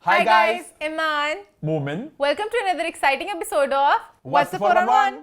Hi guys, Iman. Moomin. Welcome to another exciting episode of What's the 411?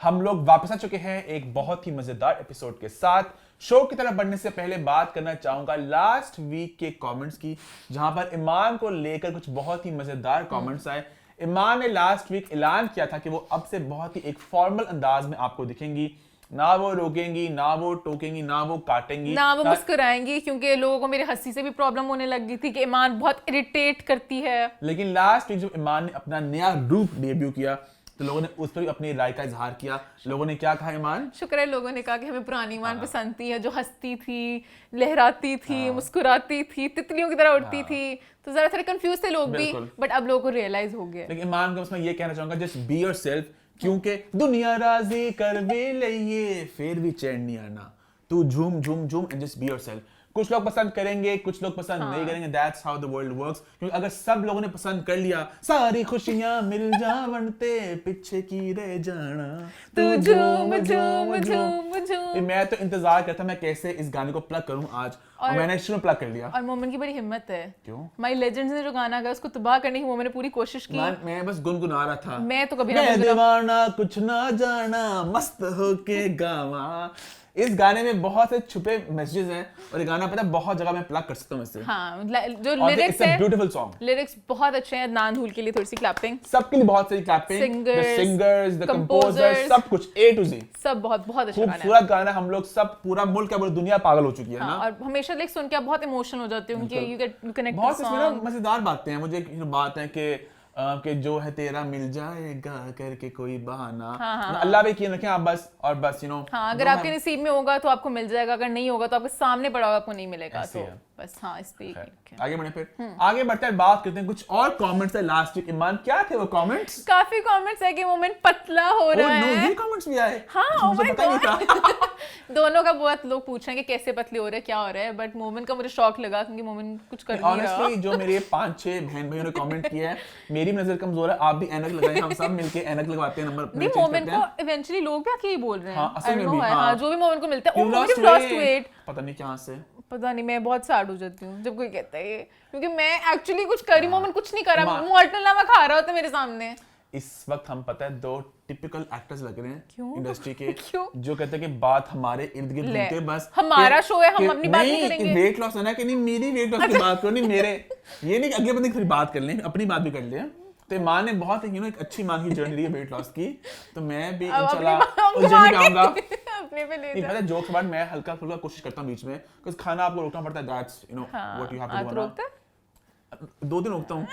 हम लोग वापस आ चुके हैं एक बहुत ही मजेदार एपिसोड के साथ। शो की तरफ बढ़ने से पहले बात करना चाहूंगा लास्ट वीक के कमेंट्स की, जहां पर ईमान को लेकर कुछ बहुत ही मजेदार कमेंट्स आए। ईमान ने लास्ट वीक ऐलान किया था कि वो अब से बहुत ही एक फॉर्मल अंदाज में आपको दिखेंगी, ना वो रोकेंगी, ना वो टोकेंगी, ना वो काटेंगी, ना वो मुस्कुराएंगी, क्योंकि लोगों को मेरे हंसी से भी प्रॉब्लम होने लग गई थी कि ईमान बहुत इरिटेट करती है। लेकिन लास्ट वीक जब ईमान ने अपना नया रूप डेब्यू किया तो लोगों ने उस पर भी अपनी राय का इजहार किया। लोगों ने क्या कहा ईमान? शुक्र है लोगों ने कहा कि हमें पुरानी ईमान पसंद थी, है जो हंसती थी, लहराती थी, मुस्कुराती थी, तितलियों की तरह उड़ती थी। तो जरा थोड़े कंफ्यूज थे लोग भी, बट अब लोगों को रियलाइज हो गया। लेकिन ईमान को मैं ये कहना चाहूंगा, जस्ट बी योरसेल्फ, क्योंकि दुनिया राजी कर भी लइए फिर भी चैन नहीं आना। तू झूम झूम झूम एंड जस्ट बी योरसेल्फ। कुछ लोग पसंद करेंगे, कुछ लोग पसंद नहीं करेंगे। That's how the world works. क्योंकि अगर सब लोगों ने पसंद कर लिया, सारी खुशियां मिल जावनते पीछे की रह जाना, तू झूम झूम झूम झूम। मैं तो इंतजार करता मैं कैसे इस गाने को प्लग करूं आज, और मैंने शुरू प्लग कर लिया। और मोमिन की बड़ी हिम्मत है। क्यों? माय लेजेंड्स ने जो गाना गाया उसको तबाह करने की मोमिन ने पूरी कोशिश की। मैं बस गुनगुना रहा था। मैं तो कभी मैं दीवाना कुछ ना जाना, मस्त होके गावा। इस गाने में बहुत से छुपे मैसेजेस हैं और ये गाना पता है बहुत जगह मैं प्लग कर सकता हूं इससे। हाँ, जो लिरिक्स है, ब्यूटीफुल सॉन्ग, लिरिक्स बहुत अच्छे हैं। नान धूल के लिए थोड़ी सी क्लैपिंग, सबके लिए बहुत सारी clapping, the singers, the composers, सब कुछ A to Z, सब बहुत अच्छा गाना है। खूबसूरत गाना। हम लोग सब, पूरा मुल्क क्या बोले, दुनिया पागल हो चुकी है ना। और हमेशा लाइक सुन के आप बहुत इमोशनल हो जाते हो क्योंकि यू गेट कनेक्ट। बहुत इसमें मजेदार बातें हैं। मुझे बात है कि जो है तेरा मिल जाएगा करके कोई बहाना, अल्लाह भी किए रखें आप बस, और बस हाँ, अगर आपके नसीब में होगा तो आपको मिल जाएगा, अगर नहीं होगा तो आपके सामने पड़ा होगा, आपको नहीं मिलेगा। तो बस हाँ, इस पे आगे बढ़े। फिर आगे बढ़ते हैं, बात करते हैं कुछ और कमेंट्स है लास्ट वीक। ईमान, क्या थे वो कमेंट्स? काफी कमेंट्स है कि मोमेंट पतला हो रहा है। ये कमेंट्स भी आए? हाँ, मुझे पता नहीं था। दोनों का बहुत लोग पूछ रहे हैं कि कैसे पतले हो रहे हैं, क्या हो रहा है, बट मोमेंट का मुझे शौक लगा क्योंकि मोमेंट कुछ कर नहीं रहा। ऑनेस्टली जो मेरे 5-6 बहन भाइयों ने कमेंट किया है, मेरी नजर कमजोर है, आप भी ऐनक लगाएं, हम सब मिलके ऐनक लगवाते हैं, नंबर अपने चेंज करते हैं। मोमेंट को इवेंचुअली लोग भी आके ही बोल रहे हैं। हाँ, असल में भी, हाँ, जो भी मोमेंट को मिलता है, ओ मोमेंट लॉस्ट वेट, पता नहीं कहां से, पता नहीं। मैं बहुत सैड हो जाती हूँ जब कोई कहता है ये, क्योंकि मैं एक्चुअली कुछ करी, मोमेंट कुछ नहीं करा, मॉर्टल लावा खा रहा होता है मेरे सामने। इस वक्त हम पता है 2 टिपिकल एक्टर्स लग रहे हैं इंडस्ट्री के, जो कहते हैं कि बात हमारे इर्द गिर्द घूमते, बस हमारा शो है, हम अपनी बात नहीं करेंगे। वेट लॉस है ना, कि नहीं मेरी वेट लॉस की बात करो, नहीं मेरे, ये नहीं कि अगले बंदे की बात कर लें, अपनी बात भी कर लें। तो माँ ने बहुत एक अच्छी माँ की जर्नी रही है वेट लॉस की, तो मैं भी इंशाल्लाह उस जर्नी पे आऊंगा। अपने पे ले पता है जोक्स बाद मैं हल्का फुल्का कोशिश करता हूं बीच में, कुछ खाना आपको रोकना पड़ता है। That's what you have to do. 2 दिन रोकता हूँ।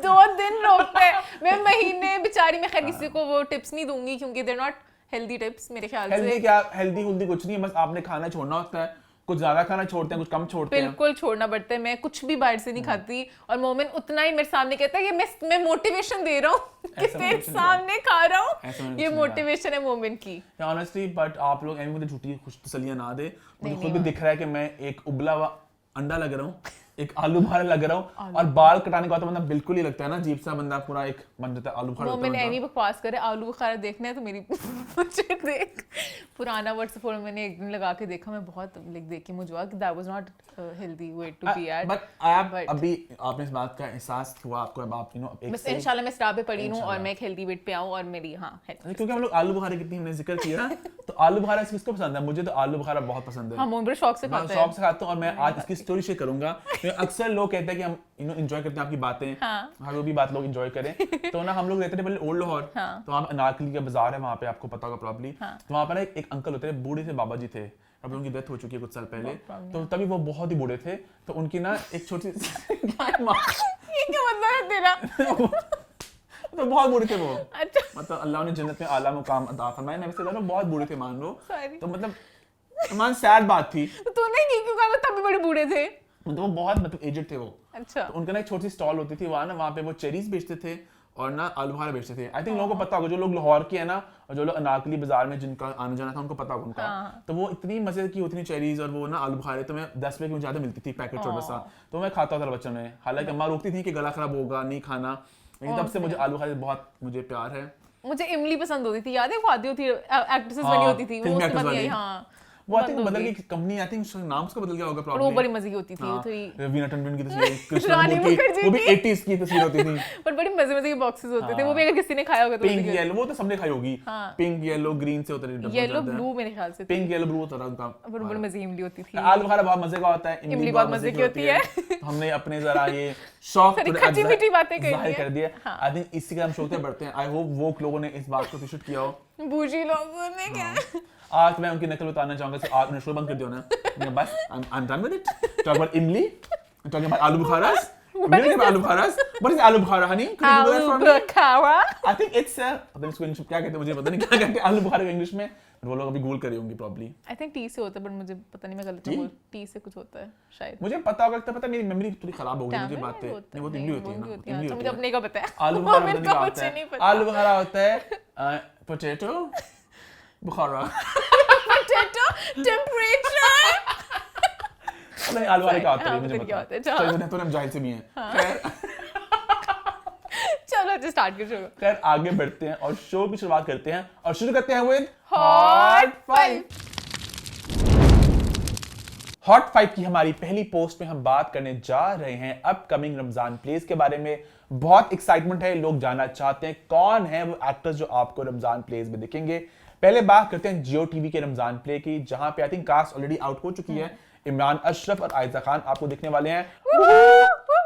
2 दिन रोकते हैं, मैं महीने बेचारी, मैं खैर किसी को वो टिप्स नहीं दूंगी क्योंकि दे नॉट हेल्दी टिप्स मेरे ख्याल से। हेल्दी क्या, हेल्दी कुछ नहीं है, बस आपने खाना छोड़ना होता है। कुछ ज्यादा खाना छोड़ते हैं, कुछ कम छोड़ते हैं। बिल्कुल छोड़ना पड़ता है। मैं कुछ भी बाहर से नहीं खाती, और मोमेंट उतना ही मेरे सामने कहता है कि मैं मोटिवेशन दे रहा हूँ कि तेरे सामने खा रहा हूँ, ये मोटिवेशन है मोमेंट की। ऑनेस्टली, बट आप लोग मुझे झूठी खुश तसल्लियां ना दे। मुझे खुद भी दिख रहा है कि मैं एक उबला हुआ अंडा लग रहा हूँ, एक आलू बुखारा लग रहा हूँ, और बाल कटाने के बाद तो बंदा बिल्कुल ही लगता है ना अजीब सा, बंदा पूरा एक बन जाता है आलू बुखारा। मैंने एनी बकवास करे, आलू बुखारा देखना है तो मेरी मुझे देख, पुराना व्हाट्सएप फॉर मैंने एक दिन लगा के देखा, मैं बहुत देख के मुझे कि that was not healthy way to be at. But अभी आपने इस बात का एहसास हुआ आपको, अब आप बस इंशाल्लाह मैं स्टार पे पड़ी हूं और मैं एक हेल्दी वेट पे आऊं, और मेरी क्योंकि हम लोग आलू बुखारा कितनी हमने जिक्र किया, तो आलू बुखारा किसको पसंद है? मुझे तो आलू बुखारा बहुत पसंद है। हम बड़े शौक से खाते हैं, शौक से खाता हूं, और मैं आज इसकी स्टोरी शेयर करूंगा। अक्सर लोग कहते हैं कि हम एंजॉय करते हैं आपकी बातें, हाँ, वो भी बात लोग एंजॉय करें। तो ना हम लोग रहते थे पहले ओल्ड लाहौर, तो वहाँ अनारकली का बाजार है, वहाँ पे आपको पता होगा प्रॉब्ली। तो वहाँ पर एक अंकल होते थे, बूढ़े से बाबा जी थे, अब उनकी डेथ हो चुकी है कुछ साल पहले, तो तभी वो बहुत ही बूढ़े थे। तो उनकी ना एक छोटी ये क्या मतलब है तेरा? तो बहुत बूढ़े थे वो। अच्छा, मतलब अल्लाह ने जन्नत में आला मुकाम अता फरमाया, मैं वैसे कह रहा हूं बहुत बूढ़े थे मान लो। तो मतलब मान सैड बात थी। तूने की क्यों कहा तभी बड़े बूढ़े थे? तो वो बहुत मतलब एजेड थे वो। अच्छा, तो उनका ना एक छोटी सी स्टॉल होती थी वहाँ पे वो चेरीज बेचते थे और ना आलू बुखारा बेचते थे। आई थिंक लोगों को पता होगा, जो लोग लाहौर के हैं ना, और जो लोग अनारकली बाजार में जिनका आना जाना था उनको पता होगा उनका। तो वो इतनी मजे की होती थी चेरीज और वो ना आलू बुखारे, तो मैं 10 रुपए की ज्यादा मिलती थी पैकेट छोटा सा, तो मैं खाता था बच्चों में। हालांकि अम्मा रोकती थी कि गला खराब होगा, नहीं खाना, लेकिन तब से मुझे आलू बुखारे बहुत मुझे प्यार है। मुझे इमली पसंद होती थी, याद है वो आती होती एक्ट्रेसेस बनी होती थी वो, उसके बाद यही। हाँ, वो आई थिंक बदल गई कंपनी, आई थिंक नाम उसका बदल गया होगा और वो प्रॉब्लम। बड़ी मजे की होती थी वो थोड़ी रवीना टंडन की तस्वीर, कृष्ण रानी कपूर की, मुखर्जी वो भी की। 80s की तस्वीर होती थी। पर बड़ी मजे के बॉक्सेस होते थे वो भी, अगर किसी ने खाया होगा तो पिंक येलो, वो तो सबने खाई होगी। हाँ। पिंक येलो ग्रीन से होता है, येलो ब्लू मेरे ख्याल से पिंक येलो ब्लू होता था उनका। पर बड़ी मजे की इमली होती थी। आलू बुखारा बहुत मजे का होता है, इमली बहुत मजे की होती है। तो हमने अपने जरा ये शौक थोड़ी खट्टी मीठी बातें कर जाहिर ली कर दिया। आई थिंक इसी के हम शौक से बढ़ते हैं। आई होप वो लोगों ने इस बात को अप्रिशिएट किया हो। बूझी लोगों ने क्या आज मैं उनकी नकल उतारना चाहूंगा, तो आपने शो बंद कर दिया ना, बस I am done with it. Talk about इमली, टॉक अबाउट आलू बुखारास, आलू बुखारास, व्हाट इज आलू बुखारा हनी? आलू बुखारा, आई थिंक इट्स अब इसको इंग्लिश में क्या कहते हैं मुझे पता नहीं, क्या कहते हैं आलू बुखारा को इंग्लिश में, वो लोग अभी गूगल करे होंगे प्रॉब्ली। आई थिंक टी से होता है, बट मुझे पता नहीं, मैं गलत हूं, टी से कुछ होता है शायद, मुझे पता होगा, पता मेरी मेमोरी थोड़ी खराब हो गई मुझे बात पे। नहीं वो इमली होती है ना, इमली मुझे अपने का पता है। आलू बुखारा होता है, आलू बुखारा होता है पोटैटो बुखारा, पोटैटो टेम्परेचर, नहीं आलू बुखारा क्या होता है मुझे क्या पता होता है। है, तो हम जाहिल से भी हैं। खैर चलो अच्छा स्टार्ट कर शो। खैर आगे बढ़ते हैं और शो की शुरुआत करते हैं, और शुरू करते हैं विद हॉट 5। हॉट 5 की हमारी पहली पोस्ट में हम बात करने जा रहे हैं अपकमिंग रमजान प्लेस के बारे में। बहुत एक्साइटमेंट है, लोग जानना चाहते हैं कौन है वो एक्टर्स जो आपको रमजान प्लेस में दिखेंगे। पहले बात करते हैं जियो टीवी के रमजान प्ले की, जहां पे I think cast already out हो चुकी है। इमरान अशरफ और आयजा खान आपको दिखने वाले हैं।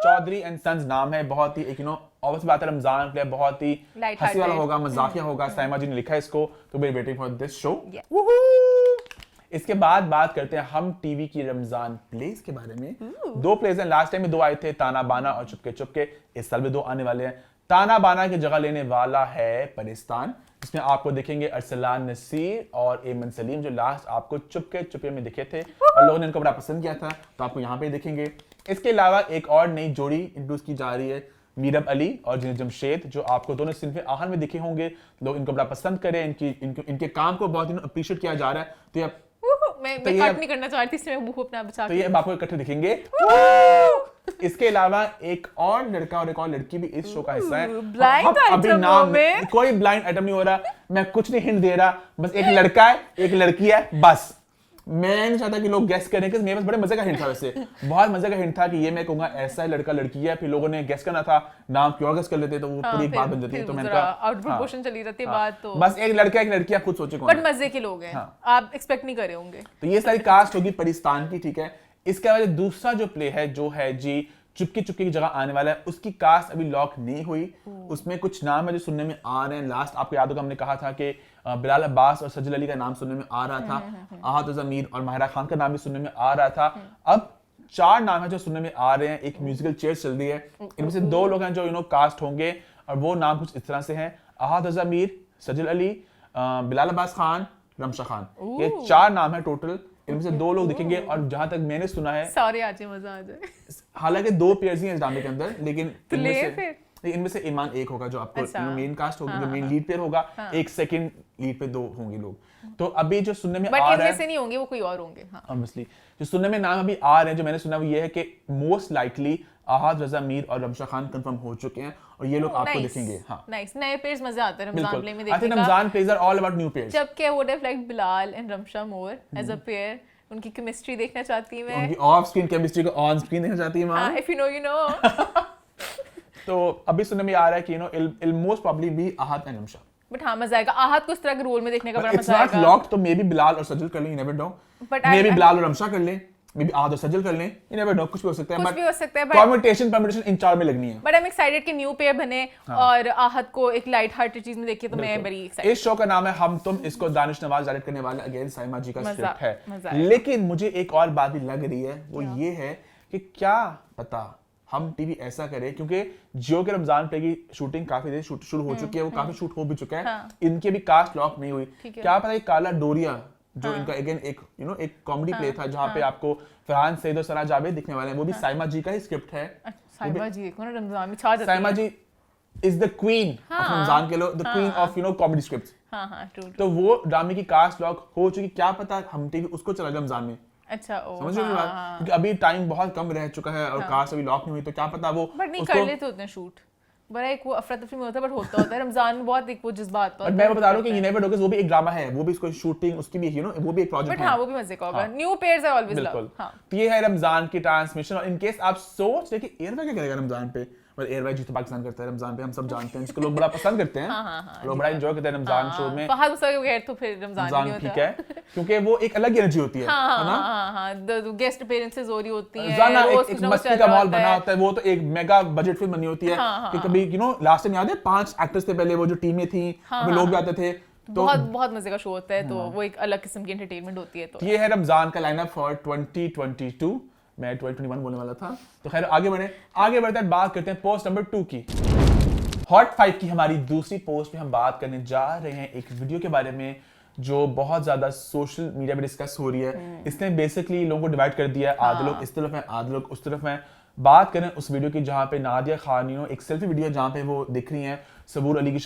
चौधरी एंड सन्स नाम है, बहुत ही ऑब्वियस बात है, रमजान प्ले बहुत ही हंसी वाला होगा, मजाकिया होगा। साइमा जी ने लिखा है इसको, तो we are waiting for this show. इसके बाद बात करते हैं हम टीवी की रमजान प्लेस के बारे में। 2 प्लेस हैं, लास्ट टाइम में 2 आए थे, ताना बाना और चुपके चुपके। इस साल भी 2 आने वाले हैं। ताना बाना की जगह लेने वाला है परिस्तान, जिसमें आपको दिखेंगे अरसलान नसीर और एमन सलीम, जो लास्ट आपको चुपके चुपके में दिखे थे और लोगों ने इनको बड़ा पसंद किया था, तो आपको यहाँ पे दिखेंगे। इसके अलावा एक और नई जोड़ी इंट्रोड्यूस की जा रही है, मीरब अली और जिन जमशेद, जो आपको दोनों सिंफ आहन में दिखे होंगे। लोग इनको बड़ा पसंद करें, इनके काम को बहुत अप्रिशिएट किया जा रहा है। तो ये मैं कट नहीं करना चाह रही थी, इसलिए मैं मुंह अपना बचा, तो ये आपको इकट्ठे दिखेंगे। इसके अलावा एक और लड़का और एक और लड़की भी इस शो का हिस्सा है। ब्लाइंड अभी नाम में कोई ब्लाइंड आइटम नहीं हो रहा, मैं कुछ नहीं हिंट दे रहा, बस एक लड़का है एक लड़की है, बस। मैं नहीं चाहता कि लोग गेस करें, कि मेरे पास बड़े मजे का हिंट था, वैसे बहुत मजे का हिंट था कि ये मैं कहूंगा ऐसा है लड़का लड़की है, फिर लोगों ने गेस करना था, नाम क्यों गेस कर लेते तो वो पूरी बात बन जाती है। तो मैंने कहा आउट ऑफ प्रोपोर्शन चली जाती है बात, तो बस एक लड़का एक लड़की, आप खुद सोचे कौन है। बट मजे के लोग हैं, आप एक्सपेक्ट नहीं करे होंगे। तो ये सारी कास्ट होगी परिस्तान की, ठीक है। इसके अलावा दूसरा जो प्ले है, जो है जी चुपके चुपके की जगह आने वाला है, उसकी कास्ट अभी लॉक नहीं हुई। उसमें कुछ नाम है जो सुनने में आ रहे हैं। लास्ट आपको याद होगा हमने कहा था कि बिलाल अब्बास और सजल अली का नाम सुनने में आ रहा था, आहत ज़मीर और माहिरा खान का नाम भी सुनने में आ रहा था। अब 4 नाम है जो सुनने में आ रहे हैं। एक म्यूजिकल चेयर चल रही है, इनमें से 2 लोग हैं जो कास्ट होंगे, और वो नाम कुछ इस तरह से हैं, आहत ज़मीर, सजल अली, बिलाल अब्बास खान, रमशा खान। ये 4 नाम है टोटल, इनमें से 2 लोग दिखेंगे। और जहां तक मैंने सुना है, सारे आ जाए, मजा आ जाए। हालांकि 2 पेयर्स ही हैं इस ड्रामे के अंदर, लेकिन तो इनमें से ईमान एक होगा जो आपको मेन कास्ट होगा, जो मेन लीड पेयर होगा। एक सेकंड लीड पे 2 होंगे लोग। तो अभी जो सुनने में आ रहा है, इनमें से नहीं होंगे, वो कोई और होंगे। ऑब्वियसली जो सुनने में नाम अभी आ रहे हैं, जो मैंने सुना वो ये है कि मोस्ट लाइकली आहत रजा मीर और रमशा खान कंफर्म हो चुके हैं, और ये लोग आपको दिखेंगे। हाँ, नाइस, नए पेयर्स मजा आते हैं रमजान प्ले में देखने का। I think Ramzan plays are all about new pairs. जबकि would have liked Bilal and Ramsha more as a pair. उनकी केमिस्ट्री देखना चाहती हूं मैं, उनकी ऑफ स्क्रीन केमिस्ट्री को ऑन स्क्रीन देखना चाहती हूं मैं। If you know you know. तो अभी सुनने में आ रहा है कि it'll most probably be Ahad and Ramsha. But हाँ, मजा आएगा आहत को इस तरह के रोल में देखने का, बड़ा मजा आएगा। इट्स नॉट लॉक्ड, तो मे बी बिलाल और सजल कर लें, you never know. May be Bilal और रमशा कर लें, मे बी आहत और सजल कर लें, यू नेवर नो, कुछ भी हो सकता है। कुछ भी हो सकता है, परम्यूटेशन इन 4 में लगनी है। बट आई एम एक्साइटेड कि न्यू पेयर बने और आहत को एक लाइट हार्टेड चीज में देखिए, तो मैं बड़ी एक्साइटेड। इस शो का नाम है हम तुम, इसको दानिश नवाज डायरेक्ट करने वाले, अगेन साइमा जी का स्क्रिप्ट है। लेकिन मुझे एक और बात भी लग रही है, वो ये है कि क्या पता हम टीवी ऐसा करें, क्योंकि जियो के रमजान प्ले की शूटिंग काफी देर शुरू हो चुकी है, वो काफी शूट हो भी चुका है। इनके भी कास्ट लॉक नहीं हुई। क्या पता काला डोरिया, जो इनका अगेन एक एक कॉमेडी प्ले था, जहां पे आपको फरहान सईद और सना जावेद दिखने वाले हैं, वो भी साइमा जी का ही स्क्रिप्ट है। साइमा जी देखो ना, रमजान में छा जाती है। Saima ji is the queen of Ramzan के लोग, the queen of comedy scripts. True. तो वो ड्रामे की कास्ट लॉक हो चुकी, क्या पता हम टीवी उसको चला रमजान में। अच्छा, समझ रहे हो बात, क्योंकि अभी टाइम बहुत कम रह चुका है और कास्ट अभी लॉक नहीं हुई, तो क्या पता वो बट नहीं कर लेते उतने शूट, बड़ा एक वो अफरा तफरी में होता है, बट होता है रमजान में बहुत एक वो जज्बात होता है। बट मैं बता रहा हूँ कि यूनाइटेड डॉगर्स वो भी एक ड्रामा है, वो भी इसको शूटिंग उसकी भी वो भी एक प्रोजेक्ट बट है। हाँ वो भी मजे का होगा। New pairs I always love. हाँ तो ये है रमजान की ट्रांसमिशन। और इन केस आप सोच रहे कि एयरवे क्या करेगा रमजान पे, पर एयरवे जी तो पाकिस्तान करता है रमजान पे, हम सब जानते हैं, जिसको लोग बड़ा पसंद करते हैं, लोग बड़ा एंजॉय करते हैं रमजान शो में। फहद मुस्तफा के बगैर तो फिर रमजान ठीक है, क्योंकि वो एक अलग एनर्जी होती है, है ना? हाँ गेस्ट अपीयरेंसेस हो रही होती हैं, जाना रोज एक कुछ ना कुछ मस्ती चल का रहा माहौल होता बना है। होता है। वो तो एक मेगा बजट फिल्म बनी होती है कि कभी लास्ट टाइम याद है 5 एक्टर्स थे पहले, वो जो टीमें थी, लोग भी आते थे, तो बहुत बहुत मजे का शो होता है, तो वो एक अलग किस्म की एंटरटेनमेंट होती है। तो ये है रमजान का लाइनअप फॉर 2022। मैं 2021 बोलने वाला था, तो खैर आगे बढ़ते हैं, बात करते हैं पोस्ट नंबर 2 की। हॉट 5 की हमारी दूसरी पोस्ट में हम बात करने जा रहे हैं एक वीडियो के बारे में जो बहुत ज्यादा सोशल मीडिया में डिस्कस हो रही है। इसने बेसिकली लोगों को डिवाइड कर दिया है, आधे लोग इस तरफ हैं, आधे लोग उस तरफ हैं। बात करें उस वीडियो की जहाँ पे नादिया खान एक सेल्फी वीडियो जहाँ पे वो दिख रही हैं सबूर अली की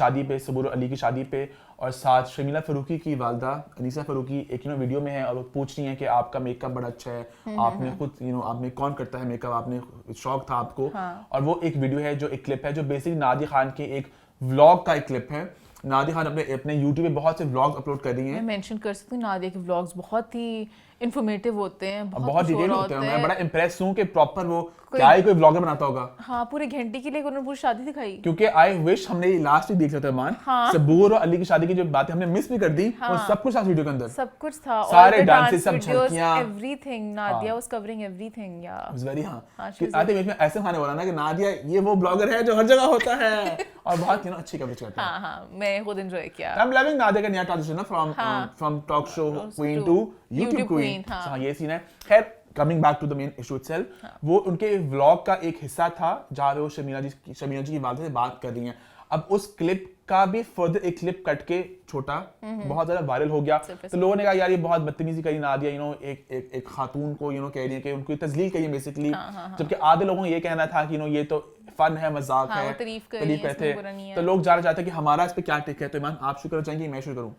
शादी पे, और साथ शर्मिला फरूकी की वालदा अनीसा फरूकी एक वीडियो में है, और वो पूछ रही हैं कि आपका मेकअप बड़ा अच्छा है, आपने खुद आपने कौन करता है मेकअप, आपने शौक था आपको। और वो एक वीडियो है जो एक क्लिप है जो बेसिकली नादिया खान के एक व्लॉग का एक क्लिप है। नादिया खान अपने YouTube पे बहुत से व्लॉग्स अपलोड कर रही हैं। मैं मेंशन कर सकती हूँ नादिया के व्लॉग्स बहुत ही इन्फॉर्मेटिव होते हैं, बहुत डिटेल होते हैं। मैं बड़ा इम्प्रेस हूँ कि प्रॉपर वो क्या ही कोई व्लॉगर बनाता होगा। हाँ पूरे घंटे के लिए उन्होंने पूरी शादी दिखाई। क्योंकि आई विश हमने लास्ट वीक देख सकते मान सबूर और अली की शादी की जो बातें हमने मिस भी कर दी, और सब कुछ था वीडियो के अंदर, सब कुछ था, सारे डांसेस, सब झलकियां, everything. Nadia was covering everything. या वाज वेरी आते बीच में ऐसे खाने वाला ना कि नादिया ये वो ब्लॉगर है जो हर जगह होता है, और बहुत अच्छी कवरेज करता है। हाँ मैं खुद एंजॉय किया। आई एम लविंग नादिया का नया transition from talk show queen to YouTube queen. हाँ ये सीन है। खैर coming back to the main issue itself, वो उनके व्लॉग का एक हिस्सा था जहाँ पे वो शर्मिला जी की वालदा से बात कर रही हैं। अब उस क्लिप का भी फर्दर एक क्लिप कट के छोटा बहुत ज्यादा वायरल हो गया, तो लोगों ने कहा यार ये बहुत बदतमीजी करी नादिया, एक खातून को कह रही है कि उनको तजलील करी बेसिकली, जबकि आधे लोगों को ये कहना था कि ये तो फन है, मजाक है, तारीफ करते हैं। तो लोग जानना चाहते हैं कि हमारा इस पे क्या टेक है। तो ईमान आप शुरू करना चाहेंगे, मैं शुरू करूं?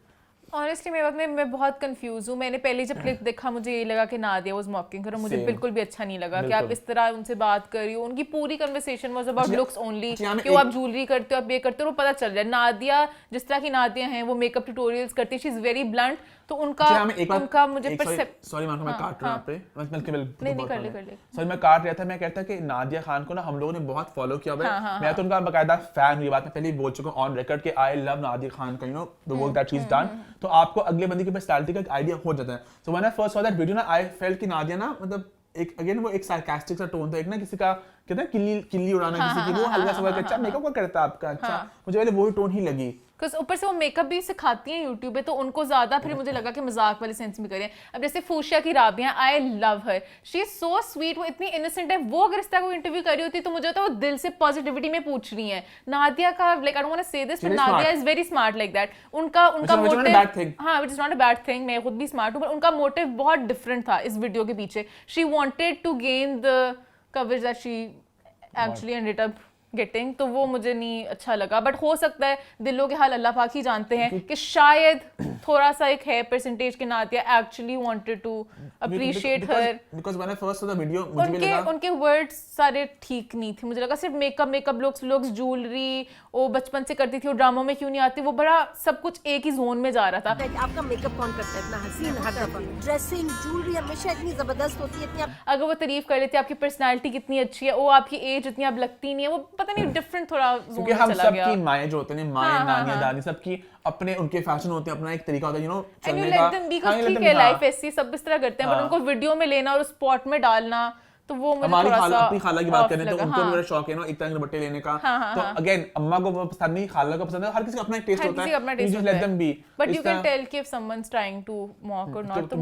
ऑनेस्टली मैं बहुत कंफ्यूज हूँ। मैंने पहले जब क्लिप देखा मुझे ये लगा कि नादिया वाज मॉकिंग कर, मुझे बिल्कुल भी अच्छा नहीं लगा कि आप इस तरह उनसे बात कर रही हो। उनकी पूरी conversation was about looks only, कि वो आप ज्वेलरी करते हो, आप ये करते हो, वो पता चल रहा है। नादिया जिस तरह की नादिया हैं, वो मेकअप ट्यूटोरियल्स करती है, शी इज वेरी ब्लंट, तो उनका मुझे सॉरी मान मैं काट रहा हूं पे, नहीं कर ले। सॉरी मैं काट रहा था। मैं कहता कि नादिया खान को ना हम लोगों ने बहुत फॉलो किया हुआ है। मैं तो उनका बकायदा फैन हूं, ये बात मैं पहले ही बोल चुका हूं ऑन रिकॉर्ड कि आई लव नादिया खान का the work that she is done. तो आपको अगले बंदे की पर्सनालिटी का एक आइडिया हो जाता है। So when I first saw that video ना, आई फेल्ट कि नादिया ना मतलब एक अगेन वो एक सार्कास्टिक सा टोन था, एक ना किसी का कहते हैं किल्ली उड़ाना किसी की, वो हल्का सा अच्छा मेकअप क्या करता है आपका, अच्छा मुझे पहले वही टोन ही लगी। ऊपर से वो मेकअप भी सिखाती हैं यूट्यूब पे, तो उनको ज्यादा फिर मुझे लगा कि मजाक वाले सेंस में करें। अब जैसे फूशिया की Rabia, I love her, she is so sweet, वो इतनी इनोसेंट है। वो अगर इस तरह कोई इंटरव्यू कर रही होती तो मुझे तो वो दिल से पॉजिटिविटी में पूछ रही है। नादिया का like I don't want to say this, but Nadia is very smart like that. उनका मोटिव, हाँ which is not a bad thing, मैं खुद भी स्मार्ट हूं, पर उनका मोटिव बहुत डिफरेंट था इस वीडियो के पीछे। She wanted to gain the coverage that she actually ended up getting, तो वो मुझे नहीं अच्छा लगा। बट हो सकता है दिलों के हाल अल्लाह पाक ही जानते हैं कि शायद थोड़ा सा एक है परसेंटेज के Nadia actually wanted to appreciate her, because when I first saw the video मुझे भी लगा उनके वर्ड्स सारे ठीक नहीं थे। मुझे लगा सिर्फ मेकअप लुक्स ज्वेलरी वो बचपन से करती थी, वो ड्रामों में क्यों नहीं आती, वो बड़ा सब कुछ एक ही जोन में जा रहा था। आपका मेकअप कौन करता है इतना हसीन, हर दफा ड्रेसिंग ज्वेलरी हमेशा इतनी जबरदस्त होती है, इतनी अगर वो तारीफ कर लेती है आपकी पर्सनालिटी कितनी अच्छी है, वो आपकी एज इतनी अब लगती नहीं है, वो पता नहीं डिफरेंट थोड़ा जोन में हम चला गया। सबकी माएं जो होते हैं, माएं नानियां दादी सबकी अपने उनके फैशन होते हैं, अपना एक तरीका होता है चलने का। ठीक है लाइफ ऐसी सब इस तरह करते हैं, बट उनको वीडियो में लेना और स्पॉट में डालना, तो वो मुझे हमारी थोड़ा सा अपनी खाला की बात करें तो उनको भी बड़ा शौक है एक तरह के दुपट्टे लेने का। तो अगेन अम्मा को पसंद नहीं, खाला को पसंद है, हर किसी का अपना एक टेस्ट होता है, you just let them be। But you can tell कि if someone's trying to mock or not, तो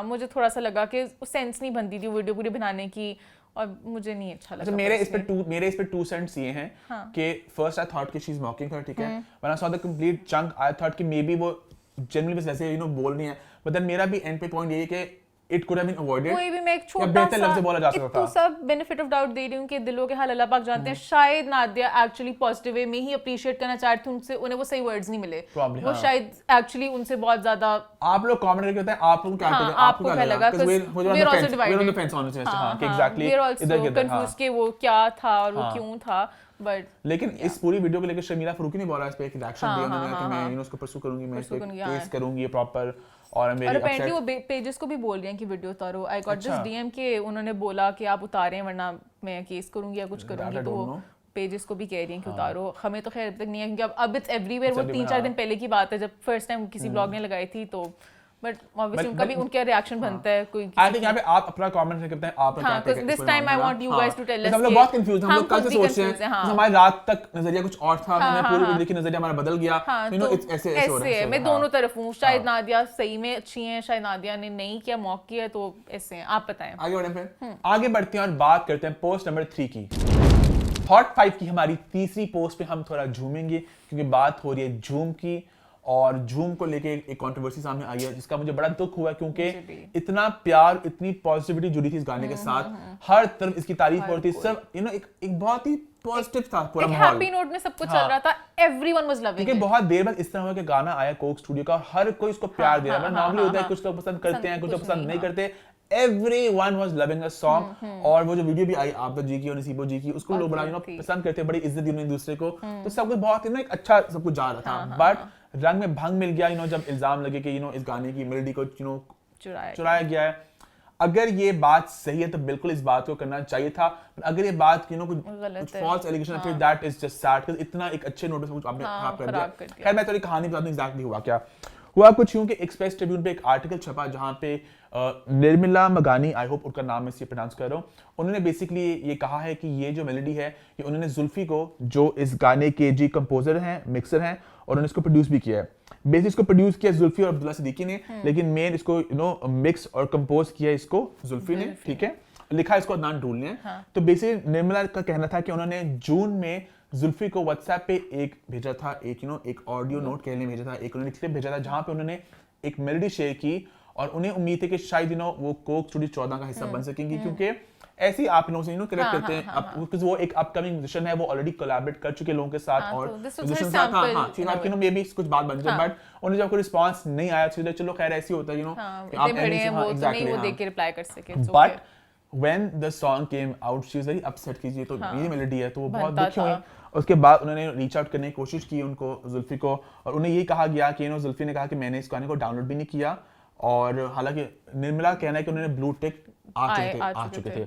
मुझे थोड़ा सा लगा कि सेंस नहीं बनती थी वीडियो पूरी बनाने की, और मुझे नहीं अच्छा लगा। मेरे इस पे 2 सेंट्स ये हैं कि फर्स्ट आई थॉट कि शी इज मॉकिंग हर, ठीक है, when I saw the complete chunk I thought कि मे बी वो जनरली बस ऐसे बोल रही है, बट देन मेरा भी एंड पे पॉइंट ये है कि it could have been avoided. कोई भी मैं एक या छोटा बेहतर लफ्ज़ सा बोला जा सकता इतना था। सब बेनिफिट ऑफ डाउट दे रही हूँ कि दिलों के हाल अल्लाह पाक जानते हैं, शायद नादिया एक्चुअली पॉजिटिव वे में ही अप्रिशिएट करना चाहती थी, उनसे उन्हें वो सही वर्ड्स नहीं मिले, Probably, वो हाँ। शायद एक्चुअली उनसे बहुत ज्यादा आप लोग कमेंट करके बताएं आप लोगों को क्या हाँ, लगा, आपको क्या लगा, because we're on the fence, we're on the fence honestly, हाँ कि exactly we're also इधर किधर, हाँ। confused कि वो क्या था और वो हाँ। क्यों था, बट लेकिन इस पूरी वीडियो को लेकर शर्मिला फारूकी ने बोला इस पे एक रिएक्शन हाँ, दिया हाँ, उन्होंने कि हाँ, मैं हाँ। यू नो उसको परसू करूंगी, मैं इस पे pursue करूंगी, हाँ। केस करूंगी प्रॉपर, और आई एम और वेरी अपेरेंटली वो अपसेट। पेजेस को भी बोल रही हैं कि वीडियो उतारो। आई गॉट दिस अच्छा। डीएम के उन्होंने बोला कि आप उतारें वरना मैं केस करूंगी या कुछ That I करूंगी, तो don't know. पेजेस को भी कह रही हैं कि उतारो। हमें तो खैर अब तक नहीं है क्योंकि अब इट्स एवरीवेयर, वो It's 3-4 everywhere, दिन पहले की बात है जब फर्स्ट टाइम किसी ब्लॉग ने लगाई थी, तो बट ऑब्वियसली उनका भी उनका रिएक्शन बनता है कोई आई थिंक यहाँ पे आप अपना कमेंट करते हैं, आप हाँ, क्या because this time I want you guys to tell us हम लोग कि बहुत कंफ्यूज हम हम लोग कल से खुद भी सोच रहे confused हैं, हैं, हाँ। हमारी रात तक नजरिया कुछ और था, हाँ, हमने हाँ, पूरी हाँ। वीडियो देखी, नजरिया हमारा बदल गया, हाँ, यू नो तो इट्स ऐसे हो रहा ऐसे है, मैं हाँ। दोनों तरफ हूँ, शायद हाँ। नादिया सही में अच्छी हैं, शायद नादिया ने नहीं किया, मॉक किया, तो ऐसे हैं, आप बताएं। आगे बढ़े फिर आगे बढ़ते हैं और बात करते हैं पोस्ट नंबर 3 की। हॉट 5 की हमारी तीसरी पोस्ट पे हम थोड़ा झूमेंगे क्योंकि बात हो रही है झूम की, और झूम को लेके एक कंट्रोवर्सी सामने आई है जिसका मुझे बड़ा दुख हुआ क्योंकि मुझे भी। इतना प्यार, इतनी पॉजिटिविटी जुड़ी थी इस गाने के साथ, हर तरफ इसकी तारीफ हो रही थी, सब यू नो एक बहुत ही पॉजिटिव था पूरा एक माहौल, हैप्पी नोट में सब कुछ हाँ। चल रहा था, एवरीवन वाज लविंग क्योंकि बहुत देर बाद इस तरह हुआ कि गाना आया कोक स्टूडियो का और हर कोई इसको प्यार दे रहा है। नॉर्मली होता है कुछ लोग पसंद करते हैं, कुछ लोग पसंद नहीं करते, everyone was loving the song, और वो जो वीडियो भी आई आबदा जी की और नसीबो जी की, उसको लोग बड़ा यू नो पसंद करते हैं, बड़ी इज्जत दी उन्होंने दूसरे को, तो सब कुछ बहुत यू नो एक अच्छा सब कुछ जा रहा था, बट रंग में भंग मिल गया यू नो जब इल्जाम लगे कि यू नो इस गाने की मेलोडी को यू नो चुराया गया है। अगर ये बात सही है तो बिल्कुल इस बात को करना चाहिए था, पर अगर ये बात यू नो कुछ फॉल्स एलिगेशन फिर that is just sad, because इतना एक अच्छे नोट पे कुछ आपने खराब कर दिया। खैर मैं थोड़ी कहानी बता दूं एग्जैक्टली हुआ क्या। हुआ कुछ यूं कि एक्सप्रेस ट्रिब्यून पे एक आर्टिकल छपा जहां पे निर्मला मगानी, आई होप उनका नाम मैं इसे प्रोनाउंस कर रहा हूँ, उन्होंने बेसिकली ये कहा है कि ये जो मेलोडी है ये उन्होंने जुल्फी को, जो इस गाने के जी कंपोजर हैं, मिक्सर हैं, और उन्होंने इसको प्रोड्यूस भी किया है। बेसिकली इसको प्रोड्यूस किया जुल्फी और अब्दुल्ला सिद्दीकी ने, लेकिन मेन इसको यू नो मिक्स और कंपोज किया इसको जुल्फी ने, ठीक है, लिखा इसको अदनान ढूल ने। तो बेसिकली निर्मला का कहना था कि उन्होंने जून में जुल्फी को व्हाट्सएप पे एक भेजा था, एक यू नो एक ऑडियो नोट कहने भेजा था, एक उन्होंने क्लिप भेजा था जहां पे उन्होंने एक मेलोडी शेयर की, और उन्हें उम्मीद है कि शायद यू नो वो कोक स्टूडियो 14 का हिस्सा बन सकेंगी, क्योंकि ऐसे ही आप लोगों से यू नो कनेक्ट करते हैं अब, वो एक अपकमिंग म्यूजिशियन है, वो ऑलरेडी कोलैबोरेट कर चुके लोगों के साथ, और म्यूजिशियन साथ हां ठीक है, यू नो मे बी कुछ बात बन जाए, बट उन्हें जब कोई रिस्पांस नहीं आया तो चलो खैर ऐसे ही होता है यू नो कि आप बड़े हैं, वो तो नहीं वो देख के रिप्लाई कर सके, but when the song came out she was very upset कि ये तो मेरी मेलोडी है, तो वो बहुत दुखी हुई। उसके बाद उन्होंने रीच आउट करने की कोशिश की उनको जुल्फी को, और उन्हें ये कहा गया कि यू नो जुल्फी ने कहा कि मैंने इस गाने को डाउनलोड भी नहीं किया, और हालांकि निर्मला कहना है कि उन्होंने ब्लू टिक आ चुके थे।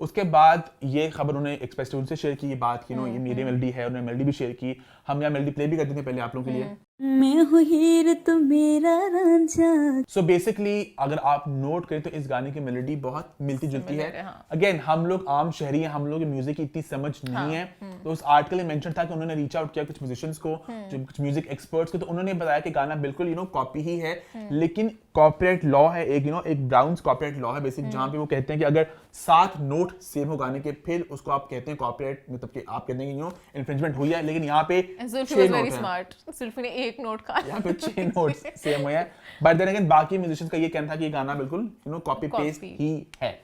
उसके बाद ये खबर उन्हें एक्सप्रेस उनसे शेयर की, ये बात की नो ये मेरी मेलोडी है, उन्होंने मेलोडी भी शेयर की, हम यहाँ मेलोडी प्ले भी करते थे पहले आप लोगों के लिए। मैं हूँ हीर तू मेरा रांझा। सो बेसिकली अगर आप नोट करें तो इस गाने की मेलोडी बहुत मिलती जुलती है। अगेन हम लोग आम शहरी हैं, हम लोग म्यूजिक की इतनी समझ नहीं है, तो उस आर्टिकल में मेंशन था कि उन्होंने रीच आउट किया कुछ म्यूजिशियंस को, जो कुछ म्यूजिक एक्सपर्ट्स को, तो उन्होंने बताया कि गाना बिल्कुल यू नो कॉपी ही है, लेकिन कॉपीराइट लॉ है एक यू नो एक ब्राउन्स कॉपीराइट लॉ है बेसिक, जहां पे वो कहते हैं कि अगर 7 नोट सेम हो गाने के फिर उसको आप कहते हैं कॉपीराइट, मतलब कि आप कहते हैं कि यू नो इन्फ्रिंजमेंट हुई है, लेकिन यहाँ पे 6 नोट हैं, जुल्फी ने एक नोट कहा, यहाँ पे 6 नोट्स सेम हुए हैं, बट देन अगेन बाकी म्यूजिशियंस का ये कहना था कि ये गाना बिल्कुल यू नो कॉपी पेस्ट ही है।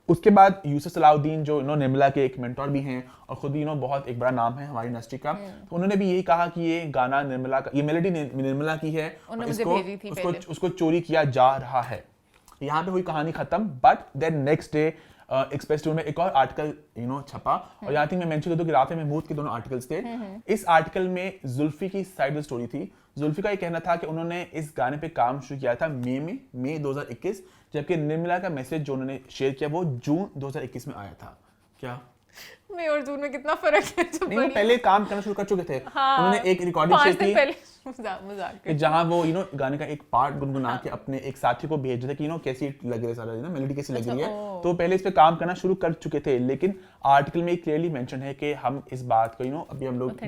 उसके बाद यूसुफ सलाउद्दीन जो यू नो निर्मला के एक मेंटोर भी हैं और खुद यू नो बहुत एक बड़ा नाम है हमारी इंडस्ट्री का, तो उन्होंने भी यही कहा कि ये गाना निर्मला का, ये मेलोडी निर्मला की है, उसको चोरी किया जा रहा है। यहाँ पे हुई कहानी खत्म, but then next day express tour में एक और आर्टिकल यू नो छपा, और यहाँ तक मैं मेंशन कर दूं कि राफे महमूद के दोनों आर्टिकल्स थे। इस आर्टिकल में जुल्फी की साइड ऑफ स्टोरी थी। जुल्फी का ये कहना था कि उन्होंने इस गाने पे काम शुरू किया था मई 2021, जबकि निर्मला का मैसेज जो उन्होंने शेयर किया वो जून 2021 में आया था। क्या मई और जून में कितना फर्क है? नहीं, वो पहले काम करना शुरू कर चुके थे। उन्होंने एक रिकॉर्डिंग शेयर की कि जहां वो यू नो गाने का एक पार्ट गुनगुना के अपने एक साथी को भेज रहे थे कि यू नो कैसी लग रही है सारा ना मेलोडी कैसी लग रही है, तो पहले इस पे काम करना शुरू कर चुके थे, लेकिन आर्टिकल में क्लियरली मेंशन है कि हम इस बात को यू नो अभी हम लोग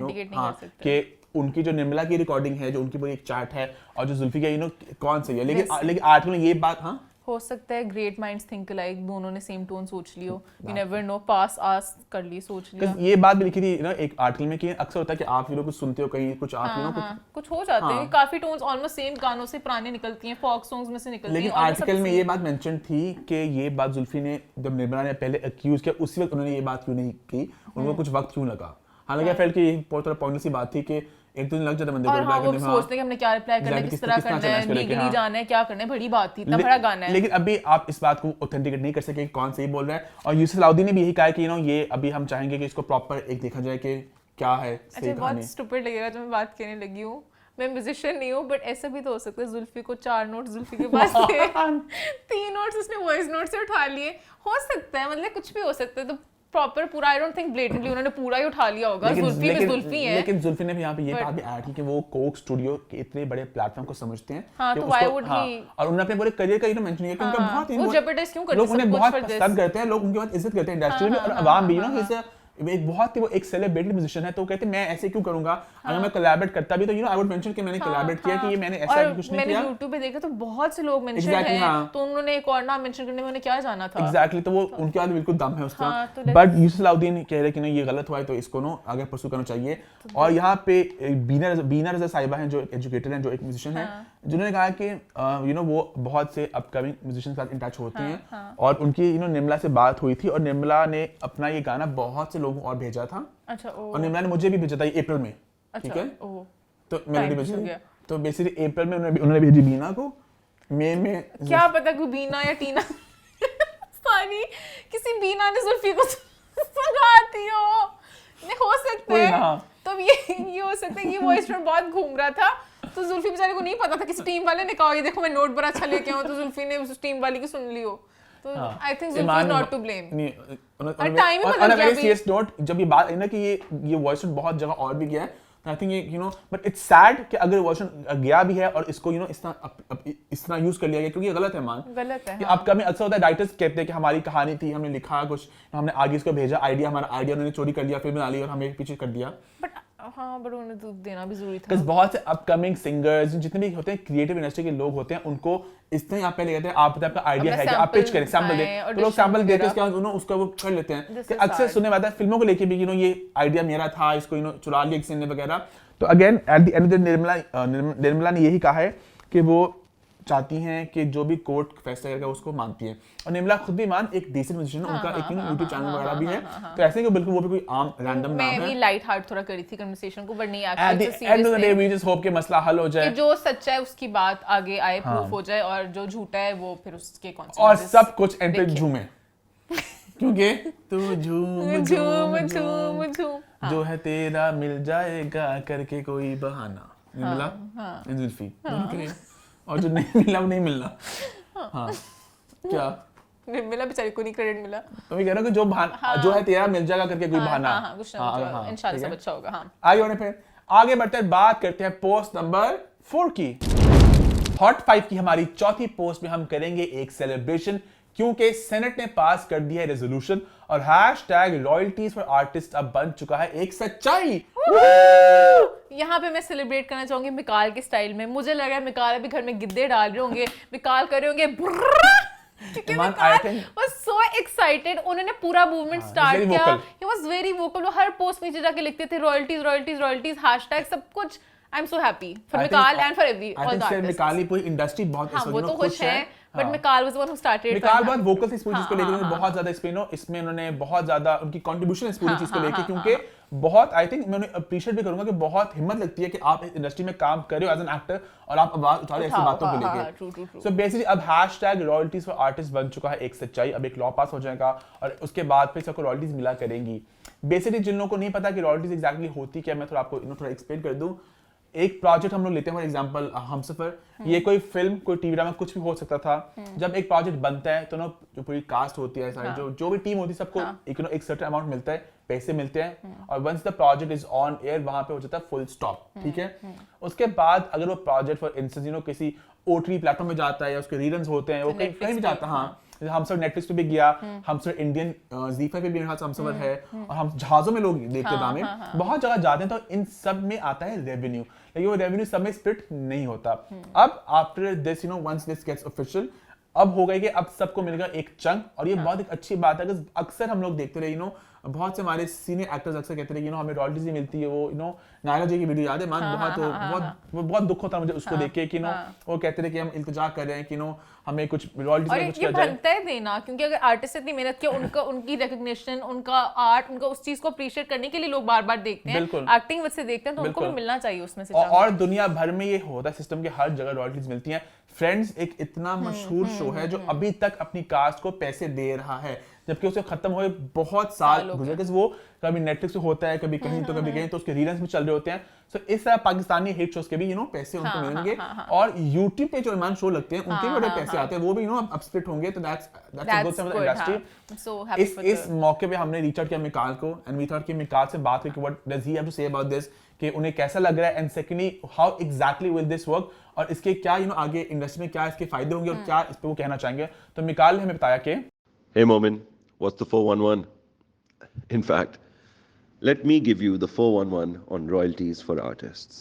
कि उनकी जो निर्मला की रिकॉर्डिंग है, जो उनकी पूरी एक चार्ट है, और जो जुल्फी का यू नो कौन सही है, लेकिन आर्टिकल में ये बात हो सकता है ग्रेट माइंड्स थिंक लाइक, दोनों ने सेम टोन सोच लियो, यू नेवर नो, पास आस कर ली, सोच लिया। Because ये बात भी लिखी थी ना एक आर्टिकल में कि अक्सर होता है कि आप लोग कुछ सुनते हो कहीं कुछ आप लोग कुछ हो जाते हैं, काफी टोन्स ऑलमोस्ट सेम गानों से पुराने निकलती हैं, फोक सॉन्ग्स में से निकलती हैं। लेकिन आर्टिकल में ये बात मेंशन थी कि ये बात जुल्फी ने जब निर्मला ने पहले अक्यूज किया उसी वक्त उन्होंने ये बात क्यों नहीं की, उनको कुछ वक्त क्यों लगा। हालांकि आई फेल्ट कि ये बहुत थोड़ा पॉइंटलेस सी बात थी कि एक दिन लग जाता बंदे को रिप्लाई करने में। सोचते हैं कि हमने क्या रिप्लाई करना है, किस तरह करना है, लीगली जाना है, क्या करना है, बड़ी बात थी, इतना बड़ा गाना है। लेकिन अभी आप इस बात को ऑथेंटिकेट नहीं कर सके कौन सही बोल रहा है। और यूसुफ सलाउद्दीन ने भी यही कहा कि ये अभी हम चाहेंगे कि इसको प्रॉपर एक देखा जाए कि क्या है सही अच्छा, कहानी। बहुत स्टूपिड लगेगा जब मैं बात करने लगी हूँ, मैं म्यूजिशियन नहीं हूँ, बट ऐसा भी तो हो सकता है जुल्फी को 4 नोट जुल्फी के पास थे, 3 नोट्स उसने वॉइस नोट से उठा लिए, हो सकता है, मतलब कुछ भी हो सकता है। तो प्रॉपर पूरा आई डोंट थिंक ब्लेटेंटली उन्होंने पूरा ही उठा लिया होगा। जुल्फी भी जुल्फी है। लेकिन जुल्फी ने भी यहाँ पे ये बात भी ऐड की कि वो कोक स्टूडियो के इतने बड़े प्लेटफॉर्म को समझते हैं। हाँ, तो why would he? और उन्होंने अपने पूरे करियर का मेंशन किया कि उनका बहुत वो jeopardize क्यों करते लोग उन्हें सब कुछ बहुत for this? पसंद करते हैं, लोग उनकी बहुत इज्जत करते हैं इंडस्ट्री में और आवाम भी एक बहुत ही वो एक सेलिब्रिटी म्यूजिशियन है, तो कहते हैं मैं ऐसे क्यों करूंगा। अगर मैं कोलैबोरेट करता भी तो आई वुड मेंशन कि मैंने कोलैबोरेट किया कि ये मैंने ऐसा कुछ नहीं किया। मैंने YouTube पे देखा तो बहुत से लोग मेंशन हैं, तो उन्होंने एक और नाम मेंशन करने में उन्हें क्या जाना था। एग्जैक्टली, तो वो उनके बाद बिल्कुल दम है उसका। बट यूसुफ सलाउद्दीन कह रहे कि नहीं ये गलत हुआ है तो इसको आगे परस्यू करना चाहिए। और यहाँ पे बीना रज़ा साहिबा हैं जो एजुकेटर हैं, जो एक म्यूजिशियन हैं, जिन्होंने कहा कि वो बहुत से अपकमिंग म्यूजिशियन के साथ इन टच होती हैं और उनकी निर्मला से बात हुई थी और निर्मला ने अपना ये गाना बहुत से लोगों और भेजा था। अच्छा, और निर्मला ने मुझे भी भेजा था अप्रैल में, ठीक है, तो मैंने भेजा, तो बेसिकली अप्रैल में उन्होंने भेजी बीना को, मई में क्या पता कि बीना या टीना सॉरी किसी बीना ने जुल्फी को सुनाती हो, नहीं हो सकता है। तो ये हो सकता है कि वॉइस नोट बहुत घूम रहा था, तो जुल्फी बेचारे को नहीं पता था, किसी टीम वाले ने कहा ये देखो मैं नोट बड़ा अच्छा लेके आऊं, तो जुल्फी ने उस टीम वाली की सुन ली हो। तो I think Zulfi is not to blame. और टाइम ही बदल गया। सीरियस नोट, जब ये बात है ना कि ये वॉइस नोट बहुत जगह और भी गया है, आई थिंक ये बट इट्स सैड कि अगर वॉइस नोट गया भी है और इसको इस तरह यूज कर लिया गया, क्योंकि ये गलत है। गलत है। आपका में अक्सर होता है राइटर्स कहते हैं कि हमारी कहानी थी, हमने लिखा कुछ, हमने आगे इसको भेजा, हमारा आइडिया उन्होंने चोरी कर लिया, फिर बना लिया और हमें पीछे कर दिया। बट उन्हें तो देना भी जरूरी था। बिकॉज़ बहुत से अपकमिंग सिंगर्स जितने भी होते हैं, क्रिएटिव इंडस्ट्री के लोग होते हैं, उनको इस तरह आप पहले कहते हैं आप आपका आइडिया है कि आप पिच करें, सैंपल दें, तो लोग सैंपल देते हैं, उसके बाद उसका वो कर लेते हैं। कि अक्सर सुनने में आता है फिल्मों को लेके भी ये आइडिया मेरा था, इसको चुरा लिया किसी ने वगैरह। तो again eight the and Nirmala ने यही कहा है कि वो चाहती हैं कि जो भी कोर्ट फैसला करेगा उसको मानती है। और निर्मला खुद भी एक डिसेंट म्यूजिशियन है, उनका एक यूट्यूब चैनल वगैरह भी है, तो ऐसे कि बिल्कुल वो भी कोई आम रैंडम नाम है। मैं भी लाइट हार्ट थोड़ा करी थी कन्वर्सेशन को, बट नहीं at the end of the day we just hope कि मसला हल हो जाए, जो सच्चा है उसकी बात आगे आए, प्रूफ हो जाए, और जो झूठा है वो फिर उसके और सब कुछ एंड पे झूमे, क्योंकि तू झूम झूम झूम झूम जो है तेरा मिल जाएगा करके कोई बहाना। निर्मला जुल्फी और जो नहीं मिला वो नहीं मिलना। हाँ क्या निर्मला बेचारी को नहीं क्रेडिट मिला, तो मैं कह रहा हूँ कि जो है तेरा मिल जाएगा करके कोई बहाना। इंशाल्लाह सब अच्छा होगा। हाँ, आगे बढ़े, फिर आगे बढ़ते हैं, बात करते हैं पोस्ट नंबर 4 की। हॉट 5 की हमारी चौथी पोस्ट में हम करेंगे एक सेलिब्रेशन, क्योंकि सेनेट ने पास कर दिया है रेजोल्यूशन और #रॉयल्टीज फॉर आर्टिस्ट अब बन चुका है एक सच्चाई। यहाँ पे मैं सेलिब्रेट करना चाहूंगी मिकाल के स्टाइल में। मुझे लग रहा है मिकाल अभी घर में गिद्दे डाल रहे होंगे, मिकाल कर रहे होंगे क्योंकि मिकाल was so excited, उन्होंने पूरा मूवमेंट स्टार्ट किया। He was very vocal, वो हर पोस्ट नीचे जाके लिखते थे रॉयल्टीज रॉयल्टीज रॉयल्टीज, हैशटैग सब कुछ। I am so happy for Mikaal and for every all the artists. Mikaal ही पूरी इंडस्ट्री बहुत वो तो खुश है, but Mikaal was one who started. Mikaal बहुत वोकल थी इस पूरी चीज को लेकर, बहुत ज्यादा इसमें उन्होंने बहुत ज्यादा उनकी कंट्रीब्यूशन इस पूरी चीज को लेकर, क्योंकि बहुत आई थिंक मैं उन्हें अप्रिशिएट भी करूंगा कि बहुत हिम्मत लगती है कि आप इस इंडस्ट्री में काम कर रहे हो एज एन एक्टर और आप आवाज उठा रहे हो ऐसी बातों को लेकर। सो बेसिकली अब #रॉयल्टीज फॉर आर्टिस्ट बन चुका है एक सच्चाई। अब एक लॉ पास हो जाएगा और उसके बाद फिर सबको रॉयल्टीज मिला करेंगी। बेसिकली जिन लोगों को नहीं पता कि रॉयल्टीज एग्जैक्टली होती क्या, मैं थोड़ा आपको थोड़ा एक्सप्लेन कर दूं। एक प्रोजेक्ट हम लोग लेते हैं फॉर एग्जांपल हमसफर, ये कोई फिल्म कोई टीवी ड्रामा कुछ भी हो सकता था। जब एक प्रोजेक्ट बनता है तो जो पूरी कास्ट होती है सारी जो भी टीम होती है सबको एक सर्टेन अमाउंट मिलता है, पैसे मिलते हैं, और once the project is on air वहां पे हो जाता है फुल स्टॉप, ठीक है। उसके बाद अगर वो प्रोजेक्ट फॉर इंस्टेंस किसी OTT प्लेटफॉर्म में जाता है या उसके रीरन्स होते हैं, वो कहीं भी जाता है। हाँ, हम सब नेटफ्लिक्स पे भी गया, हम सब इंडियन ZEE5 पे भी हम सब है, और हम जहाजों में लोग देखते दामे बहुत जगह जाते हैं, तो इन सब में आता है रेवेन्यू, लेकिन वो रेवेन्यू सब में स्प्लिट नहीं होता। अब after this once this gets official, अब हो गई कि अब सबको मिलेगा एक चंक, और ये बहुत एक अच्छी बात है। अक्सर हम लोग देखते रहे बहुत से हमारे सीनियर एक्टर्स अक्सर कहते रहे हमें रॉयल्टीज नहीं मिलती है। वो नायरा जी की वीडियो याद है मान, बहुत दुख होता मुझे उसको देख के कि वो कहते रहे कि हम इल्तिजा कर रहे हैं कि हमें कुछ रॉयल्टीज और में कुछ ये किया जाए। बनता है देना, क्योंकि अगर आर्टिस्ट इतनी मेहनत किया, उनका उनकी रिकॉग्निशन, उनका आर्ट, उनका उस चीज को अप्रिशिएट करने के लिए लोग बार बार देखते हैं, एक्टिंग वजह से देखते हैं, तो उनको भी मिलना चाहिए उसमें से। और दुनिया भर में ये होता है सिस्टम के, हर जगह रॉयल्टीज मिलती हैं। फ्रेंड्स एक इतना मशहूर शो है जो अभी तक अपनी कास्ट को पैसे दे रहा है, जबकि उसे खत्म हुए बहुत साल गुजरे। वो कभी नेटफ्लिक्स पे होता है, कभी कहीं तो कभी कहीं, तो उसके रीरन्स भी चल रहे होते हैं। सो इस तरह पाकिस्तानी हिट शोज के भी पैसे उनको मिलेंगे, और यूट्यूब पे जो ईमान शो लगते हैं उनके भी बड़े पैसे आते हैं, वो भी अब स्प्लिट होंगे। तो that's a good for the industry. So happy for इस मौके पे हमने रीच आउट किया मिकाल को, एंड वी थॉट कि मिकाल से बात करके what does he have to say about this, कि उन्हें कैसा लग रहा है, and secondly how exactly will this work, और इसके क्या आगे इंडस्ट्री में क्या इसके फायदे होंगे, और क्या इस पे वो कहना चाहेंगे। तो मिकाल ने हमें बताया कि Hey Momin, what's the 411? In fact, let me give you the 411 on royalties for artists.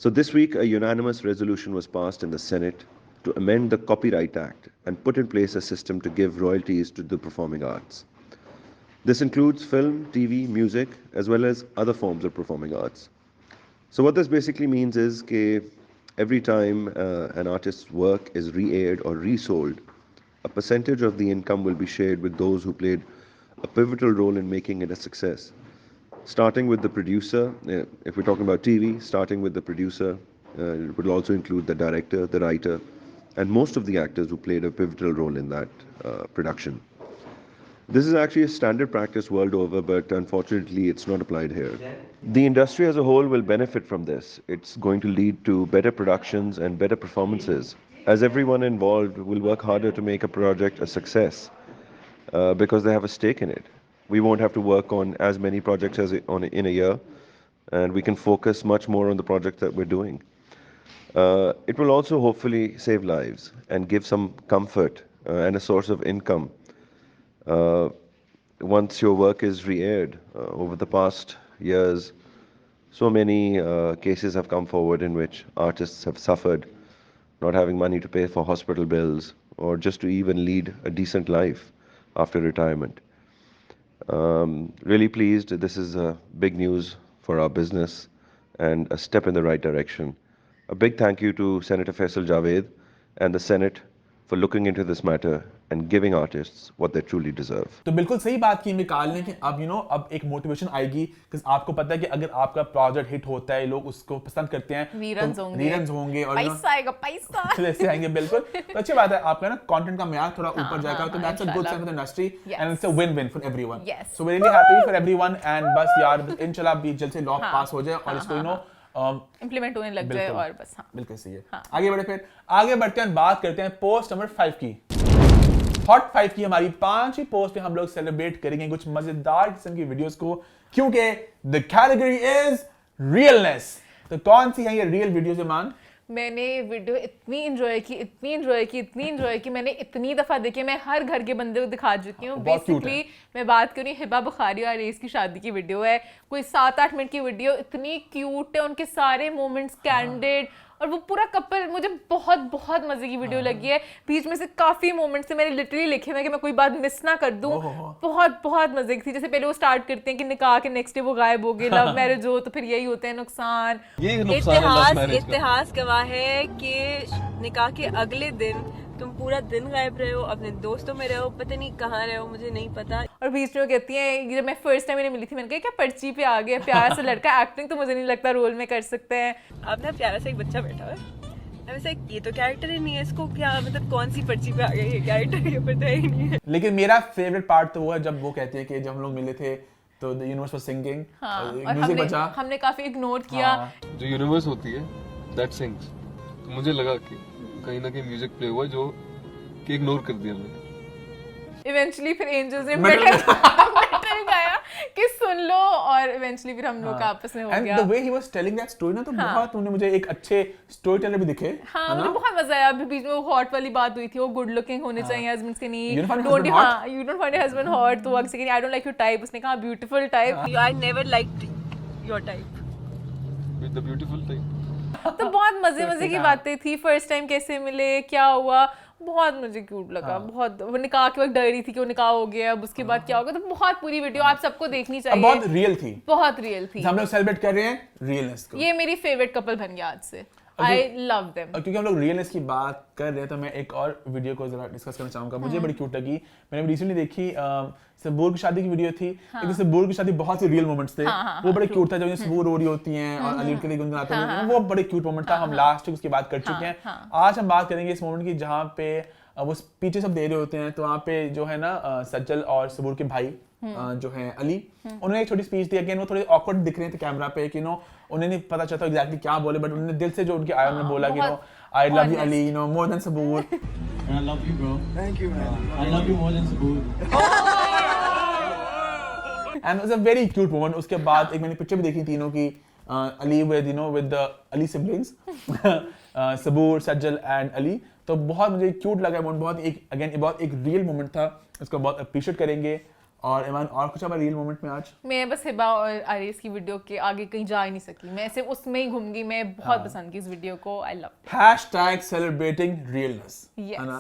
So this week, a unanimous resolution was passed in the Senate to amend the Copyright Act and put in place a system to give royalties to the performing arts. This includes film, TV, music, as well as other forms of performing arts. So what this basically means is that every time an artist's work is re-aired or resold, a percentage of the income will be shared with those who played a pivotal role in making it a success. Starting with the producer, if we're talking about TV, starting with the producer, it will also include the director, the writer, and most of the actors who played a pivotal role in that production. This is actually a standard practice world over, but unfortunately it's not applied here. The industry as a whole will benefit from this. It's going to lead to better productions and better performances, as everyone involved will work harder to make a project a success because they have a stake in it. We won't have to work on as many projects in a year, and we can focus much more on the project that we're doing. It will also hopefully save lives and give some comfort and a source of income once your work is re-aired. Over the past years, so many cases have come forward in which artists have suffered not having money to pay for hospital bills or just to even lead a decent life after retirement. Really pleased. This is big news for our business and a step in the right direction. A big thank you to Senator Faisal Javed and the Senate for looking into this matter and giving artists what they truly deserve. तो बिल्कुल सही बात की मिकाल ने कि अब अब एक मोटिवेशन आएगी, क्योंकि आपको पता है कि अगर आपका प्रोजेक्ट हिट होता है, लोग उसको पसंद करते हैं, रीरन्स होंगे और पैसा आएगा, पैसा ऐसे आएंगे। बिल्कुल तो अच्छी बात है, आपका कंटेंट का म्यार थोड़ा ऊपर जाएगा, तो that's a good sign for the industry and it's a win win for everyone. So we really happy for everyone, and बस यार इंशाल्लाह भी जल्द से लॉ पास हो जाए और इसको इंप्लीमेंट होने लग जाए, और बस बिल्कुल सही है। आगे बढ़ते हैं, बात करते हैं पोस्ट नंबर 5 की। हॉट 5 की हमारी 5 ही पोस्ट पे हम लोग सेलिब्रेट करेंगे कुछ मजेदार किस्म की वीडियोस को, क्योंकि द कैटेगरी इज रियलनेस। तो कौन सी है ये रियल वीडियोस ईमान? मैंने वीडियो इतनी एंजॉय की, मैंने इतनी दफा देखी, मैं हर घर के बंदे को दिखा चुकी हूँ। बेसिकली मैं बात करूँ हिबा बुखारी और रेस की शादी की वीडियो है, कोई 7-8 मिनट की वीडियो, इतनी क्यूट है, उनके सारे मोमेंट्स कैंडिड, और वो पूरा कपल, मुझे बहुत बहुत मजे की वीडियो लगी है। बीच में से काफी मोमेंट्स मैंने लिटरली लिखे हुए कि मैं कोई बात मिस ना कर दूं। बहुत बहुत मजे की थी। जैसे पहले वो स्टार्ट करते हैं कि निकाह के नेक्स्ट डे वो गायब हो गए, लव मैरिज हो तो फिर यही होते हैं नुकसान। इतिहास गवाह है कि निकाह के अगले दिन तुम पूरा दिन गायब रहे हो, अपने दोस्तों में रहे हो, पता नहीं कहाँ रहे हो, मुझे नहीं पता। और बीच में वो कहती हैं, जब मैं फर्स्ट टाइम इन्हें मिली थी, मैंने कहा क्या पर्ची पे आ गया प्यारा सा लड़का, एक्टिंग तो मुझे नहीं लगता रोल में कर सकते हैं। अब ना प्यारा सा एक बच्चा बैठा हुआ है, वैसे ये तो कैरेक्टर ही नहीं है, इसको क्या मतलब कौन सी पर्ची पे आ गया ये कैरेक्टर, ये पता ही नहीं है। लेकिन मेरा फेवरेट पार्ट तो वो है जब वो कहती है कि जब हम लोग मिले थे तो द यूनिवर्स वाज सिंगिंग, और हमने काफी इग्नोर किया। जो यूनिवर्स होती है दैट सिंग्स, तो मुझे लगा कि कहीं ना कहीं म्यूजिक प्ले हुआ जो कि इग्नोर कर दिया मैंने। इवेंचुअली फिर एंजल्स ने मेटल गाया कि सुन लो, और इवेंचुअली फिर हम लोग का आपस में हो गया। And the way he was telling that story ना, तो बहुत उन्होंने मुझे एक अच्छे स्टोरी टेलर भी दिखे। मुझे बहुत मजा आया। अभी बीच में वो हॉट वाली बात हुई थी, वो गुड लुकिंग होने चाहिए हस्बैंड्स के नहीं, you don't find your husband hot, तो अक्सर कहती I don't like your type, उसने कहा beautiful type, I never liked your type with the beautiful type. तो बहुत मजे की बातें थी। फर्स्ट टाइम कैसे मिले, क्या हुआ, बहुत मुझे क्यूट लगा, बहुत। वो निकाह के वक्त डर रही थी कि वो निकाह हो गया, अब उसके बाद क्या होगा, तो बहुत पूरी वीडियो आप सबको देखनी चाहिए। बहुत रियल थी, बहुत रियल थी। हम लोग सेलिब्रेट कर रहे हैं रियलनेस को। ये मेरी फेवरेट कपल बन गया आज से। I love them. और क्योंकि हम लोग रियलनेस की बात कर रहे हैं तो मैं एक और वीडियो को जरा डिस्कस करना चाहूंगा। मुझे बड़ी क्यूट लगी, मैंने रिसेंटली देखी, सबूर की शादी की वीडियो थी। लेकिन सबूर की शादी बहुत से रियल मोमेंट्स थे, वो बड़े क्यूट था, जब सबूर रो रही होती हैं और अली के लिए गुनगुनाते हैं, वो बड़े क्यूट मोमेंट था। हम लास्ट उसकी बात कर चुके हैं। आज हम बात करेंगे इस मोमेंट की जहाँ पे वो स्पीचेस सब दे रहे होते हैं, तो वहाँ पे जो है ना सज्जल और सबूर के भाई जो है अली, उन्होंने एक छोटी स्पीच दी। अगेन वो थोड़े ऑकवर्ड दिख रहे थे कैमरा पे कि उन्हें नहीं पता चलता एग्जैक्टली क्या बोले, बट उन्होंने दिल से जो उनके आया उन्होंने बोला कि I love you Ali, more than Saboor. I love you, bro. Thank you, man. I love you more than Saboor. And it was a very cute moment. उसके बाद एक मैंने पिक्चर भी देखी तीनों की, Ali with the Ali siblings, Saboor, Sajal and Ali. तो बहुत मुझे क्यूट लगा मोमेंट, बहुत एक रियल मोमेंट था, इसको बहुत अप्रिशिएट करेंगे। और ईमान और कुछ हमारे रियल मोमेंट में आज मैं बस हिबा और आरिस की वीडियो के आगे कहीं जा ही नहीं सकी, मैं सिर्फ उसमें ही घूम गई। मैं बहुत पसंद की इस वीडियो को, I love #celebrating realness, Yes. है ना।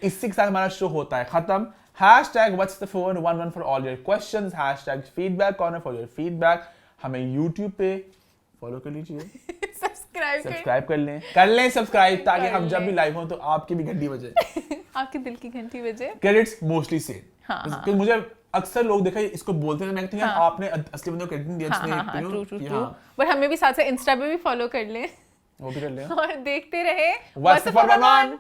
इसी के साथ हमारा शो होता है खत्म। #what's the 411 for all your questions, #feedback corner for your feedback। हमें YouTube पे फॉलो कर लीजिए, सब्सक्राइब कर लें सब्सक्राइब, ताकि हम जब भी लाइव हो तो आपकी भी घंटी बजे, आपके दिल की घंटी बजे। Credits mostly same. क्योंकि मुझे अक्सर लोग देखा इसको बोलते हैं, मैं कहती हूं यार आपने असली बंदे को क्रेडिट दिया, जिसने ट्रू। बट हमें भी साथ साथ इंस्टा पे भी फॉलो कर लें, वो भी कर लें और देखते रहे What's the 411।